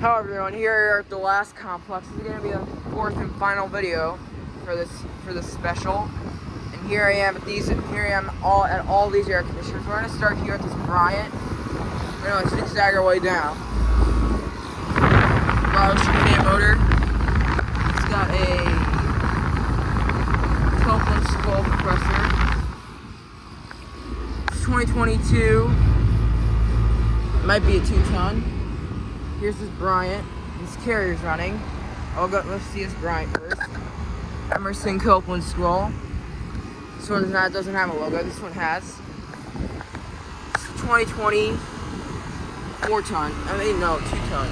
Hello everyone, here at the last complex. This is going to be the fourth and final video for this special. And here I am at all these air conditioners. We're going to start here at this Bryant. We're going to zigzag our way down. Armstrong and Payne motor. It's got a 12-inch skull compressor. It's 2022. It might be a 2-ton. Here's this Bryant. This carrier's running. Let's see this Bryant first. Emerson Copeland scroll. This one doesn't have a logo. This one has. It's 2020 4-ton. I mean, no, 2-ton.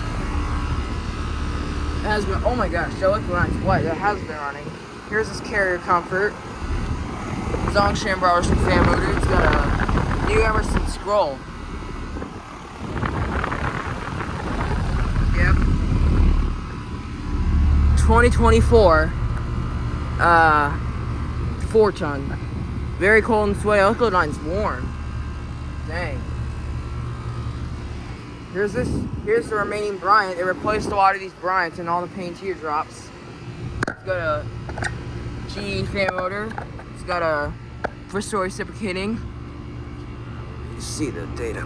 It has been. Oh my gosh, that looks nice. What? It has been running. Here's this carrier comfort. It's Armstrong and Payne fan motor. It's got a new Emerson scroll. Yep. 2024 4-ton. Very cold and sweaty. Look how nice warm. Dang. Here's the remaining Bryant. They replaced a lot of these Bryants and all the Payne teardrops. It's got a GE fan motor. It's got a Bristol reciprocating. You see the data.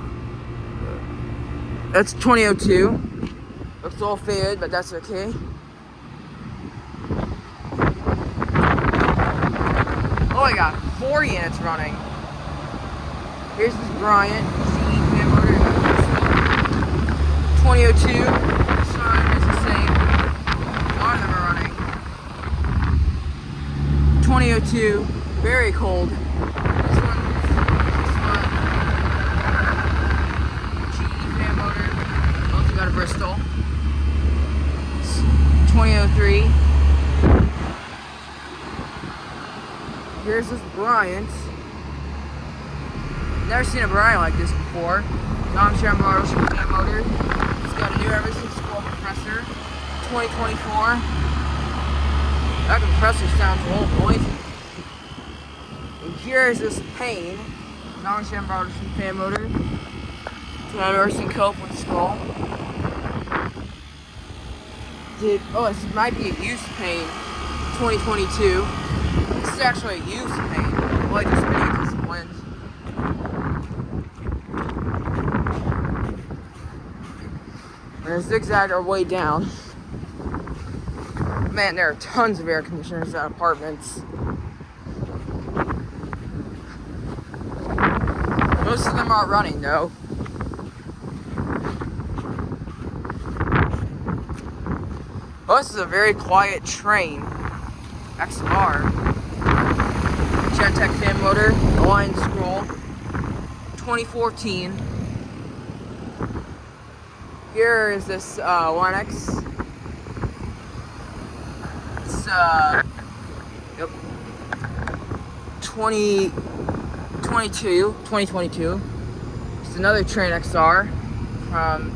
That's 2002. Looks all faded, but that's okay. Oh, I got 4 units running. Here's this Bryant GE fan motor. 2002. This one is the same. A lot of them are running. 2002. Very cold. This one. GE fan motor. Also got a Bristol. 2003. Here's this Bryant. Never seen a Bryant like this before. Armstrong and Payne motor. It's got a new Emerson scroll compressor. 2024. That compressor sounds old, boys. And here is this Payne. Armstrong and Payne motor. It's got an Emerson Copeland scroll. This might be a used Payne. 2022. This is actually a used Payne. Well, I just made it because it wins. We're gonna zigzag our way down. Man, there are tons of air conditioners at apartments. Most of them aren't running though. Oh, this is a very quiet Trane XLR. Tech fan motor, line scroll. 2014. Here is this Lennox. It's 2022. It's another Trane XR from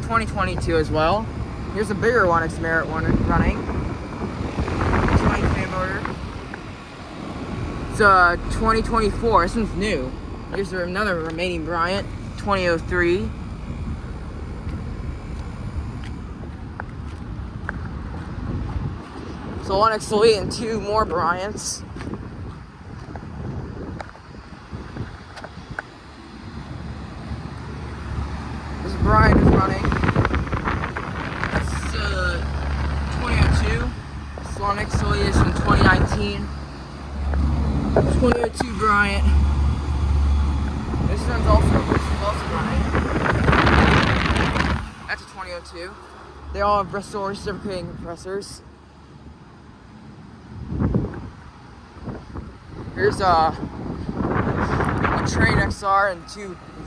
2022 as well. Here's a bigger Lennox Merit one running. 20 fan motor. It's 2024. This one's new. Here's another remaining Bryant. 2003. So Lennox Elite and 2 more Bryants. This Bryant is running. It's 2002. This Lennox Elite is from 2019. 2002 Bryant. This one's also running. That's a 2002. They all have Bristol reciprocating compressors. Here's a Trane XR and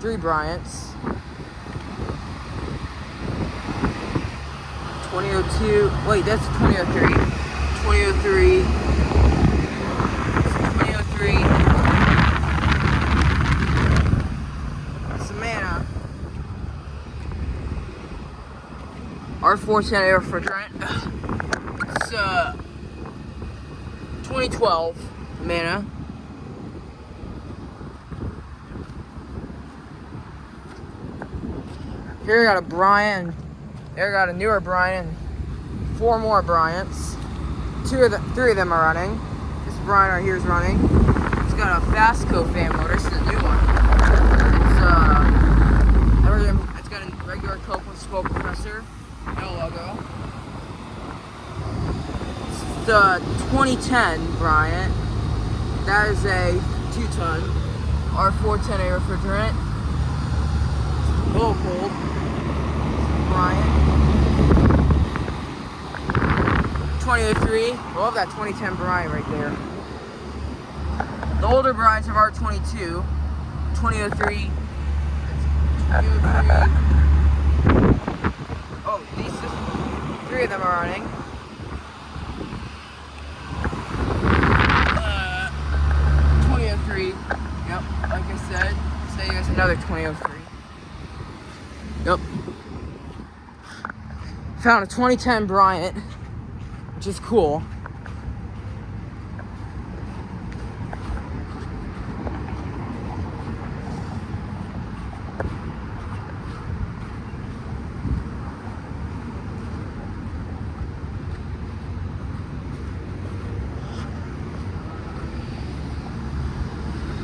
3 Bryants. 2002. Wait, that's 2003. 2003. 2003. Savannah. R410 air refrigerant. It's 2012. Savannah. Here I got a Bryant There got a newer Bryant and 4 more Bryants. 3 of them are running. This Bryant right here is running. It's got a Fastco fan motor. This is a new one. It's got a regular Copeland spoke compressor. No logo. It's the 2010 Bryant. That is a 2-ton R410A refrigerant. A little cold. Bryant. 2003. Love that 2010 Bryant right there. The older Bryants have R22. 2003. Oh, these 3 of them are running. 2003. Yep, like I said. So you guys another 2003. Yep. Found a 2010 Bryant, which is cool.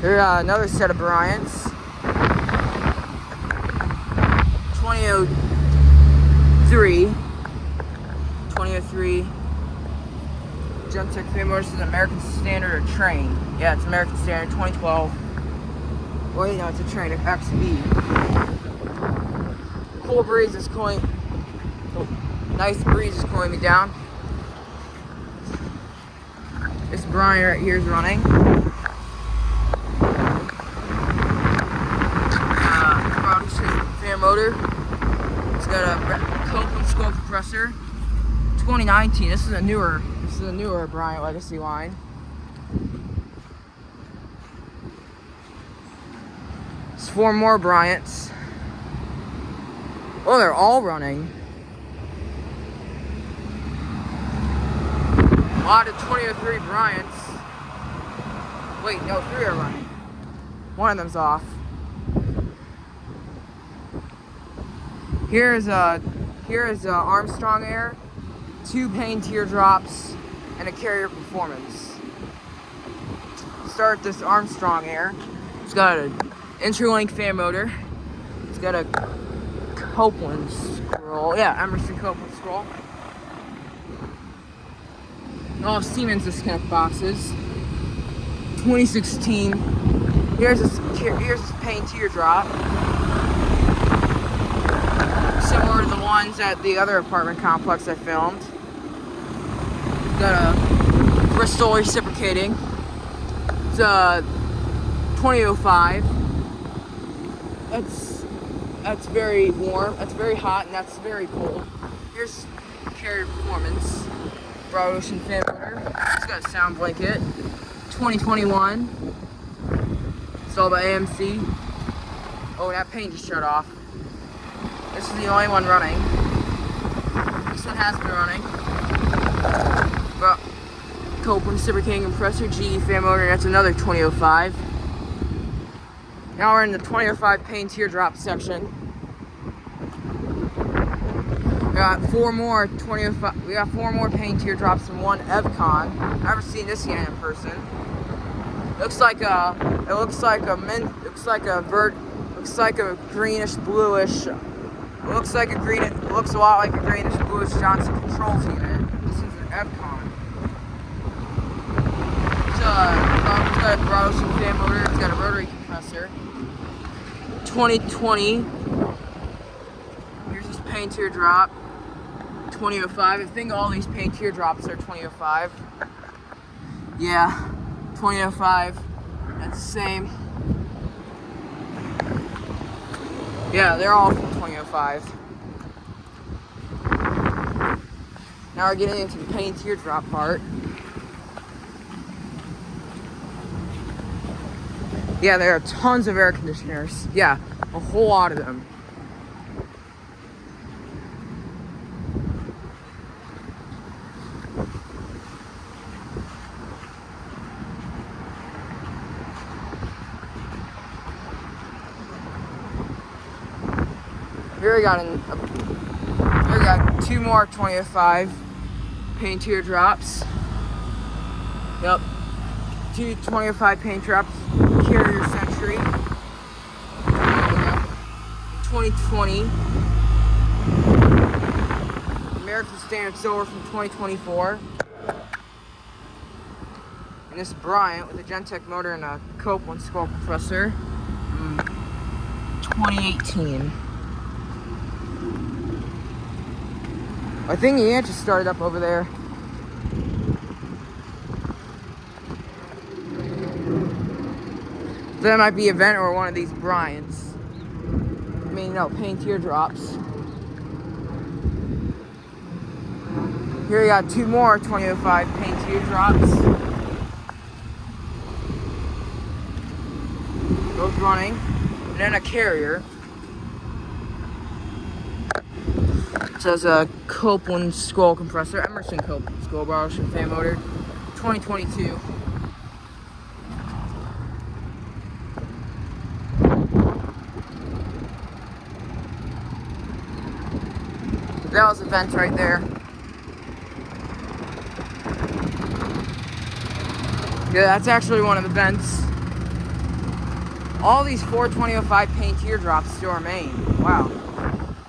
Here's another set of Bryants. 2003. 2003. Gemtech fan motor. This is American Standard or Trane. Yeah, it's American Standard. 2012. Well, you know, it's a Trane XB. Cool breeze is cooling. Nice breeze is cooling me down. This Bryant right here is running. Fan motor. It's got a Copeland scope compressor. 2019. This is a newer Bryant Legacy line. It's 4 more Bryants. Oh, they're all running. A lot of 2003 Bryants. Wait, no, 3 are running. One of them's off. Here's Armstrong Air, 2 Payne teardrops, and a Carrier Performance. Start this Armstrong Air. It's got an interlink fan motor. It's got a Copeland scroll. Yeah, Emerson Copeland scroll. All of Siemens disconnect boxes. 2016. Here's this Payne teardrop. Similar to the ones at the other apartment complex I filmed. Got a Bristol reciprocating. It's a 2005. That's very warm. That's very hot, and that's very cold. Here's Carrier Performance. Broad Ocean fan motor. It's got a sound blanket. 2021. Installed by AMC. Oh, that paint just shut off. This is the only one running. This one has been running. But Copeland reciprocating compressor, GE fan motor. That's another 2005. Now we're in the 2005 Payne teardrop section. We got 4 more 2005. We got 4 more Payne teardrops and 1 Evcon. I've never seen this yet in person. Looks like a greenish bluish. Looks a lot like a greenish bluish Johnson controls unit. This is an Evcon. It's got a Broad Ocean fan motor. It's got a rotary compressor. 2020. Here's this Payne teardrop. 2005. I think all these Payne teardrops are 2005. Yeah, 2005. That's the same. Yeah, they're all from 2005. Now we're getting into the Payne teardrop part. Yeah, there are tons of air conditioners. Yeah, a whole lot of them. Here we got got two more 2005 Payne teardrops. Yep. Two 2005 Payne teardrops. Carrier Century. 2020. American Standard Silver from 2024. And this Bryant with a Gentech motor and a Copeland skull compressor. 2018. I think the ant just started up over there. That might be Event or one of these Bryants. I mean, no, Payne teardrops. Here we got two more 2005 Payne teardrops. Both running. And then a Carrier. It says a Copeland skull compressor. Emerson Copeland skull Armstrong and Payne motor. 2022. That was Event right there. Yeah, that's actually one of the vents. All these 2005 Payne teardrops still remain. Wow.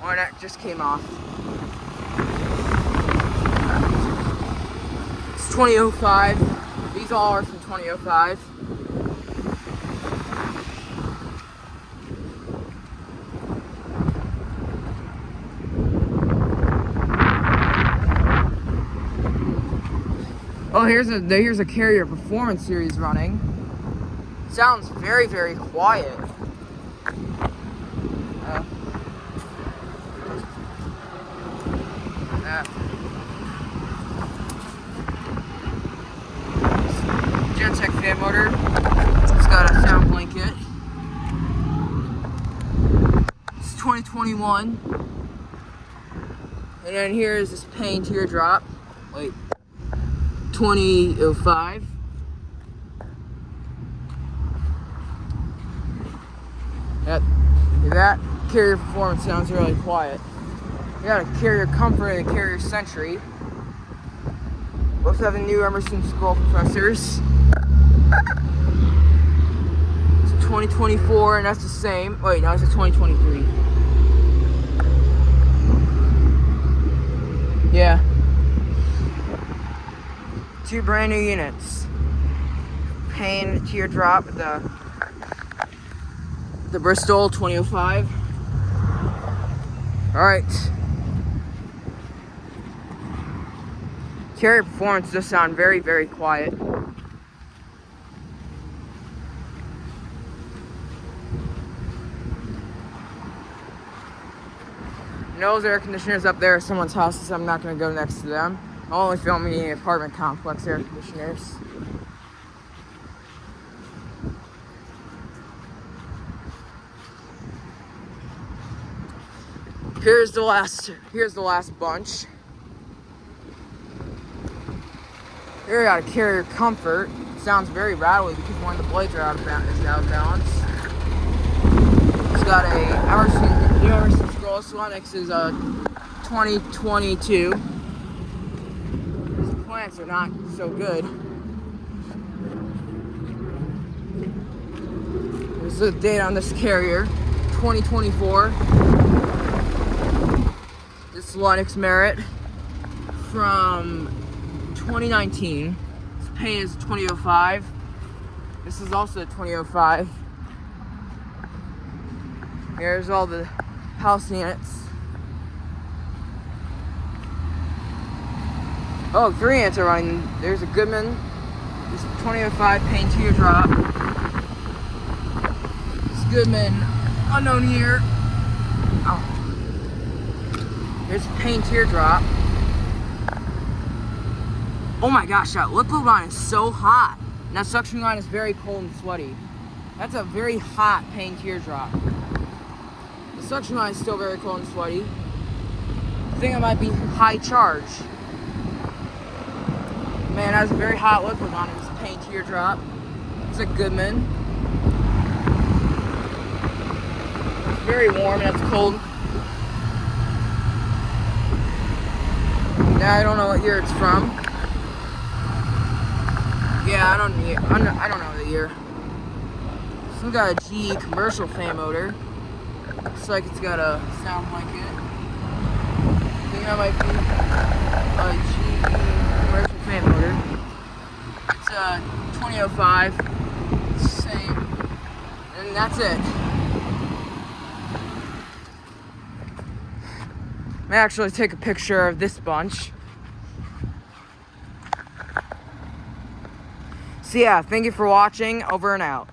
One that just came off. It's 2005. These all are from 2005. Oh, here's a Carrier Performance Series running. Sounds very, very quiet. Gentech fan motor. It's got a sound blanket. It's 2021. And then here's this Payne teardrop. Wait. 2005. That Carrier Performance sounds really quiet. We got a Carrier Comfort and a Carrier Century. Both have the new Emerson skull compressors. It's 2024 and that's the same. Wait, no, it's a 2023. Yeah. Two brand new units. Payne teardrop, the Bristol 2005. Alright. Carrier Performance does sound very, very quiet. Those air conditioners up there are someone's house, so I'm not going to go next to them. I'm only filming the apartment complex air conditioners. Here's the last bunch. Here we got a Carrier Comfort. It sounds very rattly because one of the blades are out of balance. It's got a Emerson scroll. This is a 2022. These plants are not so good. There's the date on this Carrier, 2024. This Lennox Merit from 2019. This Payne is 2005. This is also a 2005. Here's all the house units. Oh, 3 ants are running. There's a Goodman. This 2005 Payne teardrop. This Goodman, unknown here. Oh. Here's a Payne teardrop. Oh my gosh, that liquid line is so hot. And that suction line is very cold and sweaty. That's a very hot Payne teardrop. The suction line is still very cold and sweaty. I think it might be high charge. Man, that's a very hot liquid on it. It's a Payne teardrop. It's a Goodman. It's very warm and it's cold. Yeah, I don't know what year it's from. Yeah, I don't know the year. Some got a GE commercial fan motor. Looks like it's got a sound like it. I think that might be a GE commercial fan motor. It's a 2005. Same. And that's it. I'm gonna actually take a picture of this bunch. So yeah, thank you for watching. Over and out.